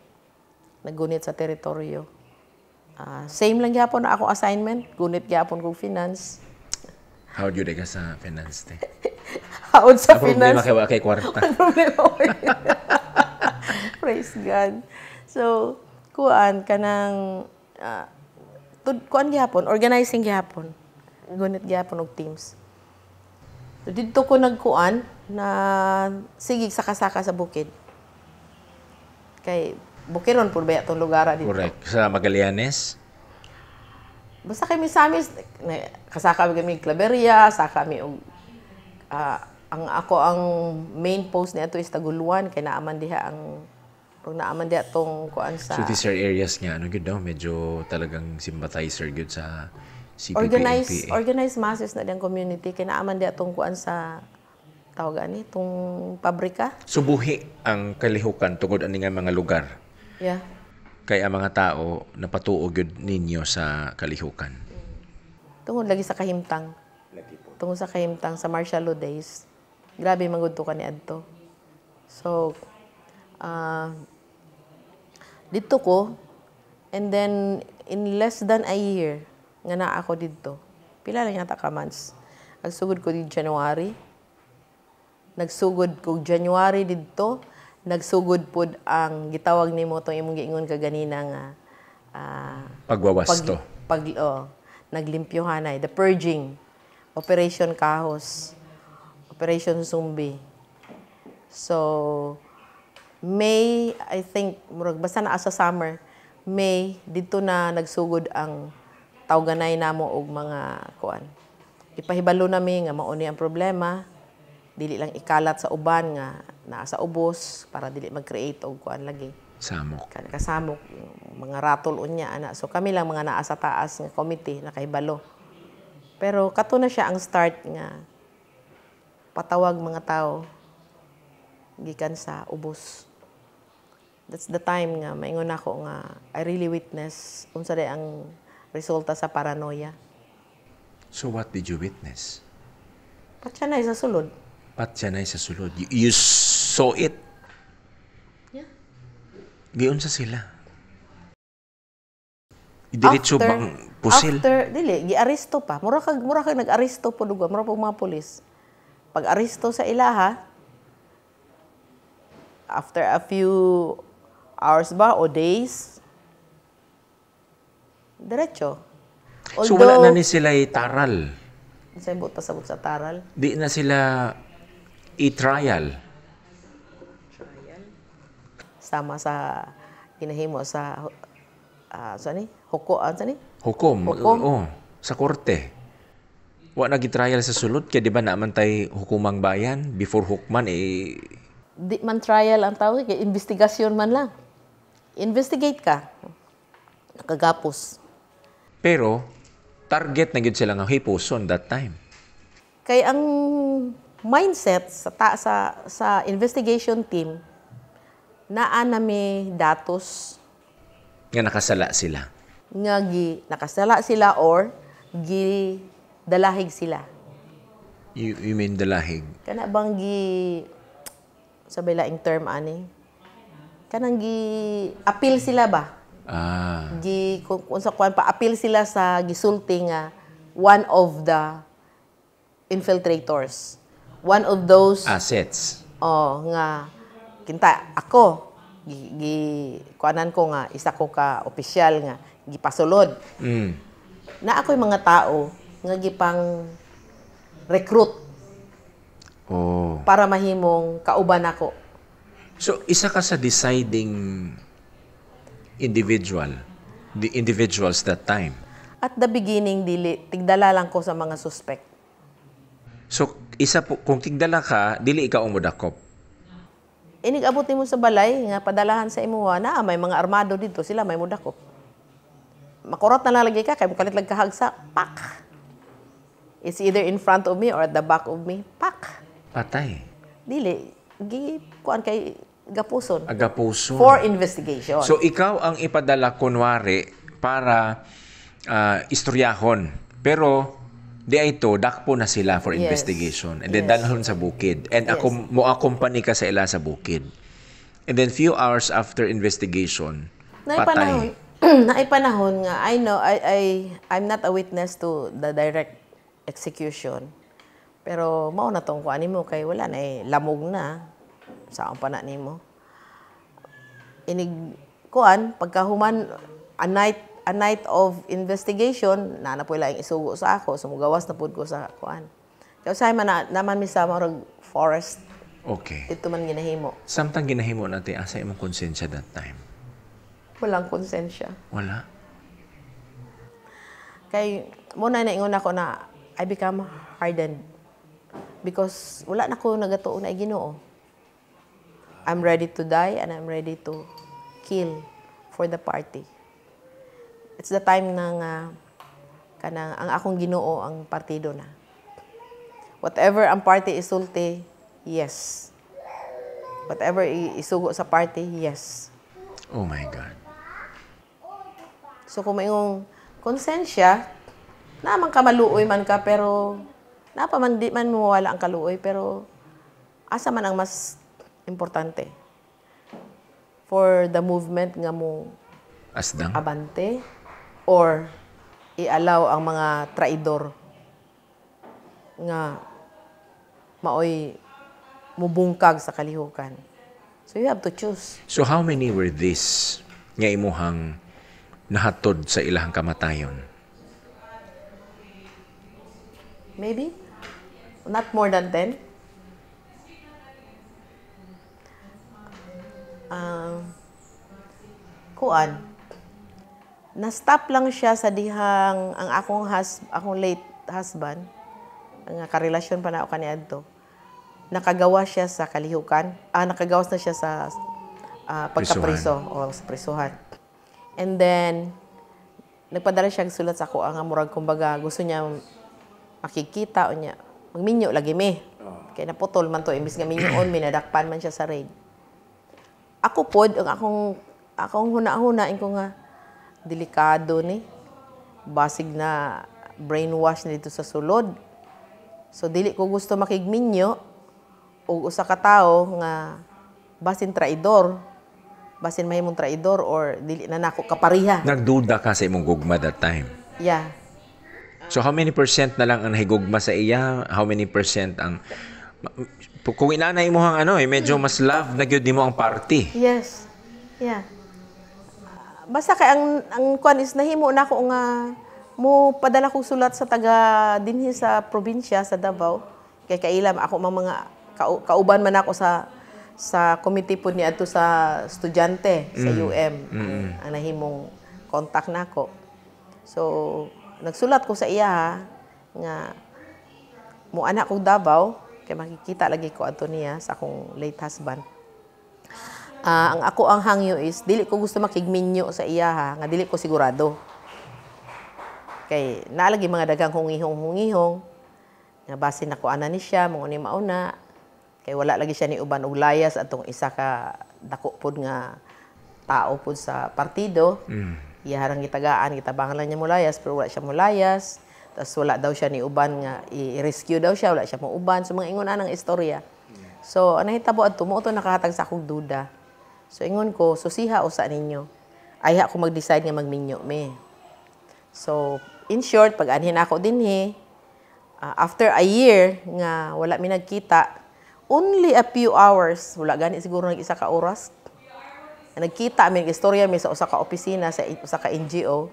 Naggunit sa teritoryo. Same lang gihapon na ako assignment. Gunit gihapon kong finance. How do you ka sa finance te? Haod sa Ang finance. problema kay kwarta. Ang problema ko. Praise God. So, kuan kanang kuan gihapon, organizing gihapon. Gunit gihapon og teams. So, dito ko nagkuan na sigig saka-saka sa bukid. Kay Bukiron pud ba itong lugar dito. Correct. Sa Magallanes? Basta kay Misamis, kasaka kami Claveria, saka kami og ang main post niya is Taguluan kay naaman diha naaman diha tong kuan sa So these are areas nga ano gud daw medyo talagang sympathizer gud sa CPP NPA. Organized masses na diyang community kay naaman diha tong kuan sa tawag ani tong pabrika. Subuhi ang kalihukan tungod ani nga mga lugar. Yeah. Kay ang mga tao napatuo gud ninyo sa kalihukan. Tungod lagi sa kahimtang. Tungod sa kahimtang sa martial law days. Grabe magud to kaniadto. So dito ko and then in less than a year nga naa ako dito. Pila lang yata ka months. Nagsugod ko di January. Nagsugod ko January dito. Nagsugod pod ang gitawag nimo tong imong giingon kaganina nga Pagwawasto. Naglimpyohanay, the purging, Operation Kahos, Operation Zumbi. So May, I think, murag basta na sa summer, May dito na nagsugod ang tawganay namo og mga kuan. Ipahibalo nami nga mao ni ang problema. Dili lang ikalat sa uban nga naa sa ubos para dili mag-create og kuan lagi. Samok. Kasamok mga ratol unya ana. So kami lang mga naa sa taas nga committee na kahibalo. Pero kato na siya ang start nga patawag mga tao gikan sa ubos. That's the time nga maingon ako nga I really witness unsa day ang resulta sa paranoia. So what did you witness? Patyanay sa sulod. Patyanay sa sulod. You saw it? Yeah. Giun sa sila? Diretso bang pusil? After, dili, gi-aresto pa. Mura kag nag-aresto po duga. Mura po mga pulis. Pag-aresto sa ilaha, after a few hours ba o days, diretso. So wala na ni sila taral? Sabot pasabot sa taral. Di na sila i-trial? Sama sa ginahimo sa hukom. Hukom. Hukom. Oo. Sa korte. Wa nag-trial sa sulod kaya di ba naman tay hukumang bayan before hukman Di man trial ang tawag, investigasyon man lang. Investigate ka. Nakagapos. pero target na gyud sila nga hipuson that time. Kay ang mindset sa investigation team naa nami datos Nga nakasala sila. nga nakasala sila or dalahig sila. You mean dalahig? Kana bang sabay laing term ani? Kanang appeal sila ba? Kung sa kuan pa appeal sila sa gisulti nga one of the infiltrators. One of those assets. Nga kinta ako kuanan ko nga isa ko ka opisyal nga gipasulod. Na ako'y mga tao nga gipang recruit Oh. para mahimong kauban ako. So, isa ka sa deciding the individuals that time. At the beginning, dili, tigdala lang ko sa mga suspect. So, isa po, kung tigdala ka, dili ikaw ang mudakop. Inig-abot mo sa balay, nga padalahan sa imuha na may mga armado dito, sila may mudakop. Makurot na lang lagi ka, kaya mukalit lang kahagsa, pak! It's either in front of me or at the back of me, pak! Patay. Dili, kuan kay gapuson. Agapuso. For investigation. So, ikaw ang ipadala kunwari para istoryahon. Pero, di ito, dakpo na sila for Yes. investigation. And then, Yes. dalhon sa bukid. And Yes. mo accompany ka sa ila sa bukid. And then, few hours after investigation, patay. Naipanahon nga, I know, I'm not a witness to the direct execution. Pero, mao na tong kuan nimo kay wala na lamog na. Saan pa na nimo? Inig, kuan, pagkahuman, a night of investigation, na po ilang isugo sa ako, sumugawas na pud ko sa kuan. Kaya sa naman mi sa marag forest, Okay. ito man ginahimo. Samtang ginahimo natin, asa imong konsensya that time? Walang konsensya. Wala. Kay, muna na ingon ako na, I become hardened. Because wala na ko nagatuon na Ginoo. I'm ready to die and I'm ready to kill for the party. It's the time na nga, kanang ang akong Ginoo ang partido na. Whatever ang party isulti, yes. Whatever isugo sa party, yes. Oh my God. So kung mayong konsensya, naman ka maluoy man ka, pero napaman di man mawala ang kaluoy, pero asa man ang mas importante for the movement nga mo Asdang? abante or i-allow ang mga traidor nga maoy mubungkag sa kalihukan. So you have to choose. So how many were this nga imuhang nahatod sa ilahang kamatayon? Maybe not more than 10. Kuan. Na-stop lang siya sa dihang ang akong late husband, ang karelasyon pa na ako kaniadto. Nakagawa siya sa kalihukan. Nakagawas na siya sa pagkapriso o sa prisuhan. And then nagpadala siya sulat sa ako ang murag kumbaga gusto niya makikita o niya magminyo lagi mi. Kaya naputol man to imbis nga minyoon minadakpan man siya sa raid. Ako pod ang akong huna-hunain ko nga delikado ni basig na brainwash na dito sa sulod. So dili ko gusto makigminyo o usa ka tawo nga basin traidor. Basin mahimong traidor or dili na nako kapariha. Nagduda ka sa imong gugma that time? Yeah. So how many % na lang ang nahigugma sa iya? How many % ang... Kung inanay mo ang medyo mas love na gyud nimo ang party. Yes. Yeah. Basta kay ang kwan is nahimo na ko nga mo padala ko sulat sa taga dinhi sa probinsya sa Davao. Kay kailam ako mga kauban man ako sa committee po niya ato sa estudyante sa UM. Ang nahimong contact nako. So nagsulat ko sa iya nga mo anak kong Davao kay makikita lagi ko ato niya sa akong late husband. Ang ako ang hangyo is dili ko gusto makigminyo sa iya nga dili ko sigurado. Kay naalagi mga daghang hungihong nga basin nako ana ni siya mo ni mauna kay wala lagi siya ni uban og layas atong isa ka dako pod nga tao pod sa partido. Iharang gitagaan gitabangan lang niya mulayas pero wala siya mulayas. Tas wala daw siya ni uban nga i-rescue daw siya wala siya mo uban so mga ingon anang istorya. So nahitabo adto mo to nakahatag sa akong duda. So ingon ko susiha usa ninyo. Ayha ko mag-decide nga magminyo me. So in short pag anhin ako dinhi after a year nga wala mi nagkita only a few hours wala gani siguro nag isa ka oras. Nagkita mi istorya mi sa usa ka opisina sa usa ka NGO.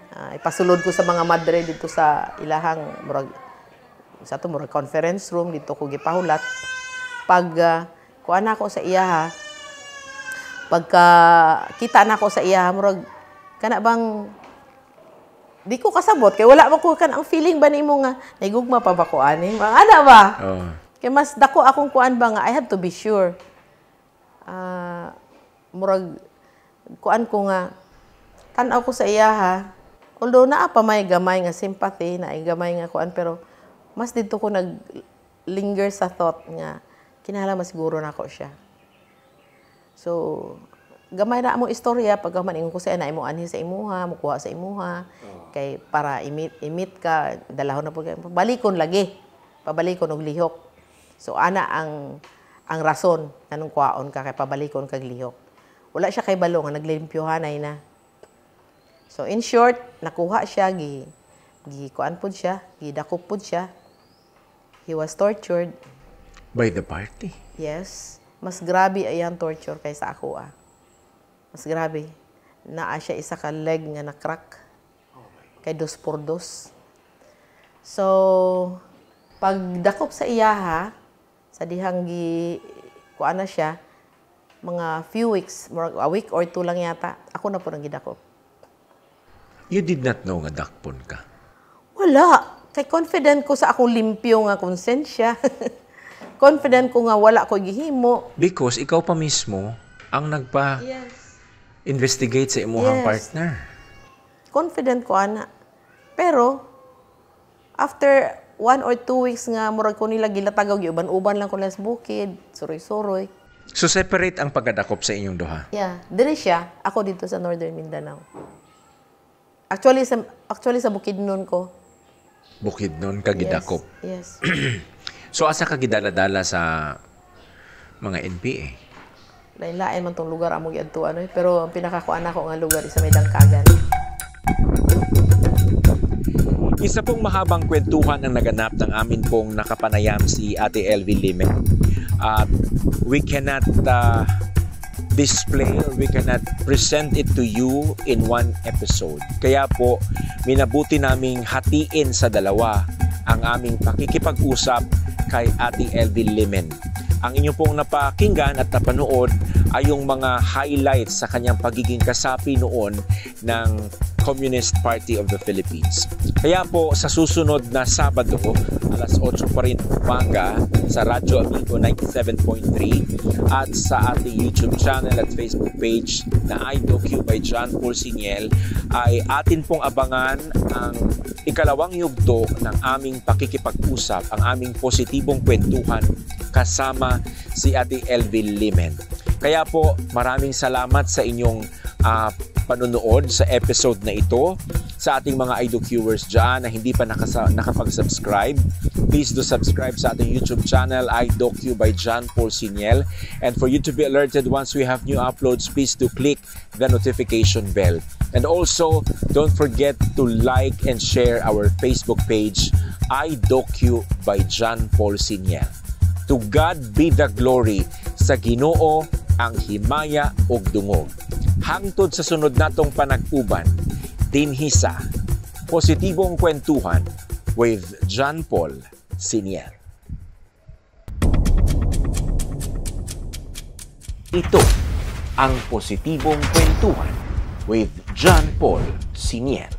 Ipasulod ko sa mga madre dito sa ilahang murag conference room dito ko gipahulat. Pag kuan ako sa iya, pagka kita na ako sa iya, murag kana bang di ko kasabot kay wala man ko kan ang feeling ba nimo nga nagugma pa ba ko ani? Ana ba? Kay mas dako akong kuan ba nga I have to be sure. Murag kuan ko nga tan-aw ko sa iya although naa pa may gamay nga sympathy na gamay nga kuan pero mas dito ko nag-linger sa thought nga kinahanglan masiguro nako siya. So gamay na among istorya pag maningon ko sa na imo anhi sa imuha, mukuha sa imuha kay para imit ka dalahon na pud balikon lagi. Pabalikon og lihok. So ana ang rason nganong kuhaon ka kay pabalikon kag lihok. Wala siya kay balo nga naglimpyohanay na. So in short, nakuha siya kuan pud siya, gidakop pud siya. He was tortured by the party. Yes, mas grabe ayang torture kaysa ako Mas grabe. Naa siya isa ka leg nga na-crack. Kay 2x2. So pag dakop sa iya sa dihang kuan na siya, mga few weeks, a week or 2 lang yata, ako na po nang gidakop. You did not know nga dakpon ka? Wala. Kay confident ko sa akong limpyo nga konsensya. Confident ko nga wala ko gihimo. Because ikaw pa mismo ang investigate sa imuhang partner. Confident ko ana. Pero after 1 or 2 weeks nga murag ko nila gilatagaw uban-uban lang ko nas bukid, suroy-suroy. So separate ang pagkadakop sa inyong duha? Yeah, diri siya, ako dito sa Northern Mindanao. Actually sa Bukidnon ko. Bukidnon ka gidakop? Yes. So asa ka gidala-dala sa mga NPA? Lain-lain man tong lugar amo giadtuan pero ang pinakakuan ako nga lugar isa may Dangkagan. Isa pong mahabang kwentuhan ang naganap ng amin pong nakapanayam si Ate LV Limen. We cannot display or we cannot present it to you in one episode. Kaya po, minabuti naming hatiin sa dalawa ang aming pakikipag-usap kay Ate LV Limen. Ang inyo pong napakinggan at napanood ay yung mga highlights sa kanyang pagiging kasapi noon ng Communist Party of the Philippines. Kaya po sa susunod na Sabado, alas 8 pa rin umaga sa Radyo Amigo 97.3 at sa ating YouTube channel at Facebook page na iDocu by John Paul Siniel ay atin pong abangan ang ikalawang yugto ng aming pakikipag-usap, ang aming positibong kwentuhan kasama si Ate LV Limen. Kaya po maraming salamat sa inyong panunood sa episode na ito. Sa ating mga iDocuers dyan na hindi pa nakapag-subscribe, please do subscribe sa ating YouTube channel, iDocu by John Paul Siniel. And for you to be alerted once we have new uploads, please do click the notification bell. And also, don't forget to like and share our Facebook page, iDocu by John Paul Siniel. To God be the glory, sa Ginoo ang himaya ug dungog. Hangtod sa sunod natong panag-uban, dinhi sa Positibong Kwentuhan with John Paul Siniel. Ito ang Positibong Kwentuhan with John Paul Siniel.